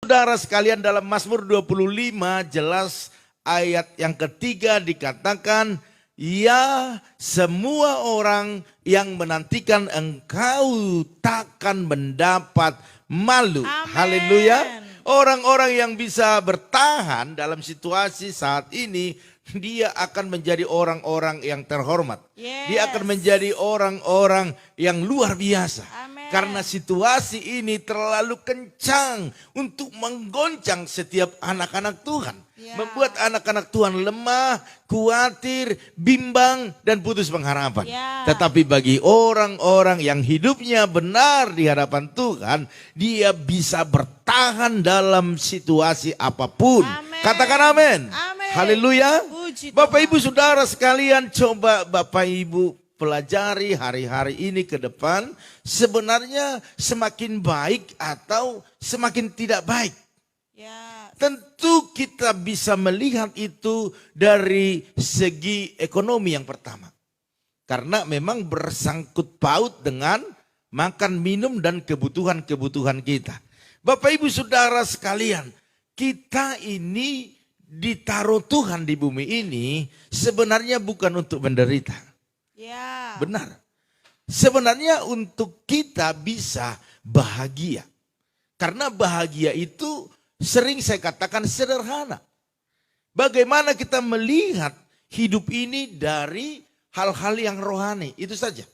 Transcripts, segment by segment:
Saudara sekalian, dalam Mazmur 25 jelas ayat yang ketiga dikatakan, ya semua orang yang menantikan engkau takkan mendapat malu. Amen. Haleluya. Orang-orang yang bisa bertahan dalam situasi saat ini, dia akan menjadi orang-orang yang terhormat. Yes. Dia akan menjadi orang-orang yang luar biasa. Amen. Karena situasi ini terlalu kencang untuk menggoncang setiap anak-anak Tuhan. Ya. Membuat anak-anak Tuhan lemah, khawatir, bimbang, dan putus pengharapan. Ya. Tetapi bagi orang-orang yang hidupnya benar di hadapan Tuhan, dia bisa bertahan dalam situasi apapun. Amen. Katakan amin. Amin. Haleluya. Puji Bapak Tuhan. Ibu Saudara sekalian, coba Bapak Ibu pelajari hari-hari ini ke depan, sebenarnya semakin baik atau semakin tidak baik. Ya. Tentu kita bisa melihat itu dari segi ekonomi yang pertama. Karena memang bersangkut paut dengan makan, minum, dan kebutuhan-kebutuhan kita. Bapak Ibu Saudara sekalian, kita ini ditaruh Tuhan di bumi ini sebenarnya bukan untuk menderita. Ya. Benar. Sebenarnya untuk kita bisa bahagia. Karena bahagia itu sering saya katakan sederhana. Bagaimana kita melihat hidup ini dari hal-hal yang rohani, itu saja.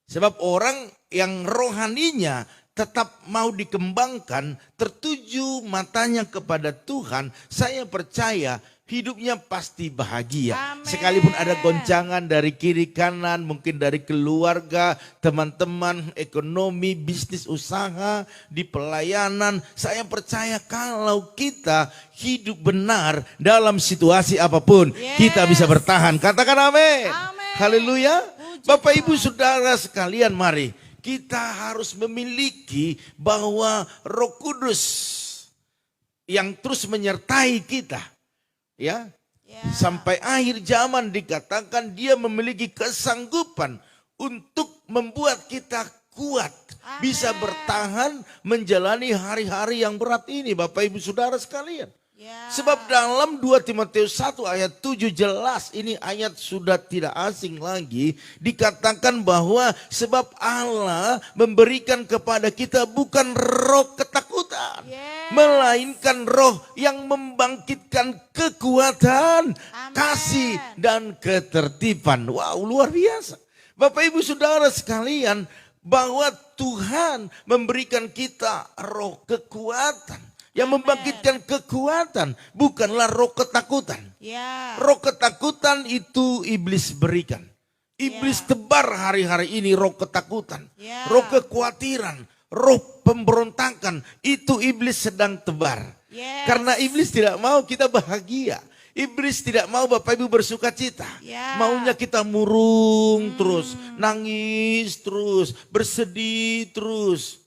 Sebab orang yang rohaninya tetap mau dikembangkan, tertuju matanya kepada Tuhan, saya percaya hidupnya pasti bahagia. Amen. Sekalipun ada goncangan dari kiri kanan, mungkin dari keluarga, teman-teman, ekonomi, bisnis, usaha, di pelayanan. Saya percaya kalau kita hidup benar dalam situasi apapun, Yes. kita bisa bertahan. Katakan amin. Amin. Haleluya. Puji Bapak Tuhan. Ibu Saudara sekalian, mari kita harus memiliki bahwa Roh Kudus yang terus menyertai kita. Ya, Ya. sampai akhir zaman dikatakan dia memiliki kesanggupan untuk membuat kita kuat, Amen. bisa bertahan menjalani hari-hari yang berat ini, Bapak Ibu Saudara sekalian. Ya. Sebab dalam 2 Timotius 1 ayat 7 jelas, ini ayat sudah tidak asing lagi, dikatakan bahwa sebab Allah memberikan kepada kita bukan roh ketakutan, Yes. melainkan roh yang membangkitkan kekuatan, Amen. kasih, dan ketertiban. Wow, luar biasa. Bapak Ibu Saudara sekalian, bahwa Tuhan memberikan kita roh kekuatan. Yang Amen. membangkitkan kekuatan, bukanlah roh ketakutan. Ya. Roh ketakutan itu iblis berikan. Iblis Ya. tebar hari-hari ini roh ketakutan. Ya. Roh kekhawatiran, roh pemberontakan, itu iblis sedang tebar. Yes. Karena iblis tidak mau kita bahagia. Iblis tidak mau Bapak Ibu bersuka cita. Ya. Maunya kita murung terus, nangis terus, bersedih terus,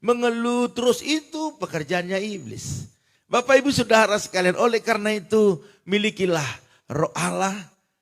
mengeluh terus. Itu pekerjaannya iblis. Bapak Ibu Saudara sekalian, oleh karena itu milikilah roh Allah,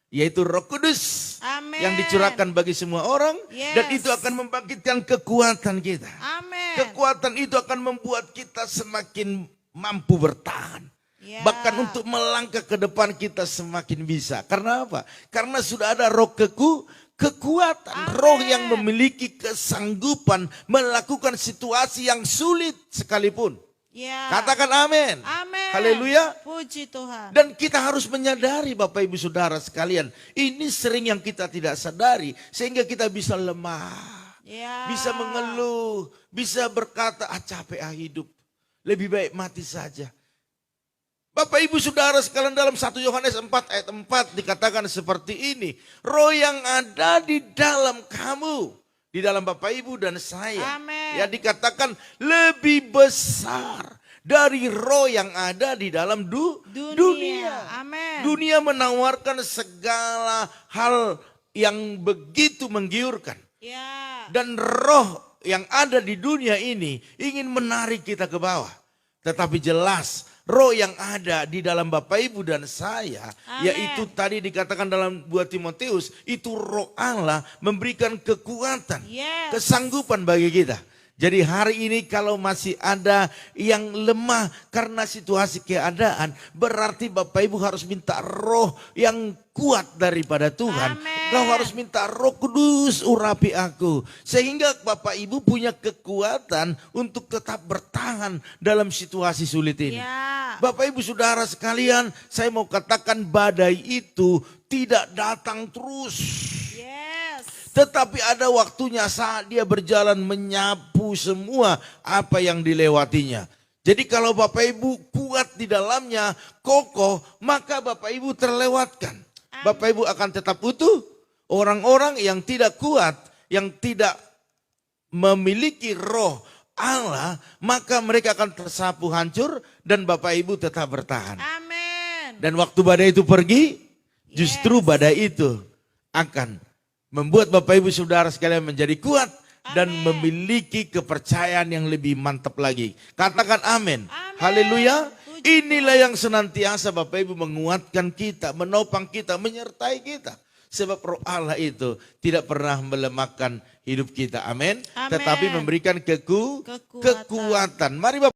yaitu Roh Kudus. Amin. Yang dicurahkan bagi semua orang. Yes. Dan itu akan membangkitkan kekuatan kita. Amin. Kekuatan itu akan membuat kita semakin mampu bertahan. Ya. Bahkan untuk melangkah ke depan kita semakin bisa. Karena apa? Karena sudah ada roh kekuatan. Amen. Roh yang memiliki kesanggupan melakukan situasi yang sulit sekalipun. Ya. Katakan amin. Amin. Haleluya. Puji Tuhan. Dan kita harus menyadari Bapak Ibu Saudara sekalian. Ini sering yang kita tidak sadari. Sehingga kita bisa lemah. Ya. Bisa mengeluh. Bisa berkata, capek hidup. Lebih baik mati saja. Bapak Ibu Saudara sekalian, dalam 1 Yohanes 4 ayat 4 dikatakan seperti ini. Roh yang ada di dalam kamu, di dalam Bapak Ibu dan saya. Amin. Ya, dikatakan lebih besar dari roh yang ada di dalam dunia. Amin. Dunia menawarkan segala hal yang begitu menggiurkan. Ya. Dan roh yang ada di dunia ini ingin menarik kita ke bawah. Tetapi jelas roh yang ada di dalam Bapak Ibu dan saya, Amen. yaitu tadi dikatakan dalam 2 Timotius, itu roh Allah memberikan kekuatan, Yes. kesanggupan bagi kita. Jadi hari ini kalau masih ada yang lemah karena situasi keadaan, berarti Bapak Ibu harus minta roh yang kuat daripada Tuhan. Amin. Kau harus minta Roh Kudus urapi aku. Sehingga Bapak Ibu punya kekuatan untuk tetap bertahan dalam situasi sulit ini. Ya. Bapak Ibu Saudara sekalian, saya mau katakan badai itu tidak datang terus. Yes. Tetapi ada waktunya saat dia berjalan menyapu semua apa yang dilewatinya. Jadi kalau Bapak Ibu kuat di dalamnya, kokoh, maka Bapak Ibu terlewatkan. Bapak Ibu akan tetap utuh. Orang-orang yang tidak kuat, yang tidak memiliki roh Allah, maka mereka akan tersapu hancur dan Bapak Ibu tetap bertahan. Amin. Dan waktu badai itu pergi, justru badai itu akan membuat Bapak Ibu Saudara sekalian menjadi kuat dan Amin. memiliki kepercayaan yang lebih mantap lagi. Katakan amin. Amin. Haleluya. Puji Inilah yang senantiasa Bapak Ibu menguatkan kita, menopang kita, menyertai kita. Sebab roh Allah itu tidak pernah melemahkan hidup kita. Amin. Amin. Tetapi memberikan Kekuatan. kekuatan. Mari Bapak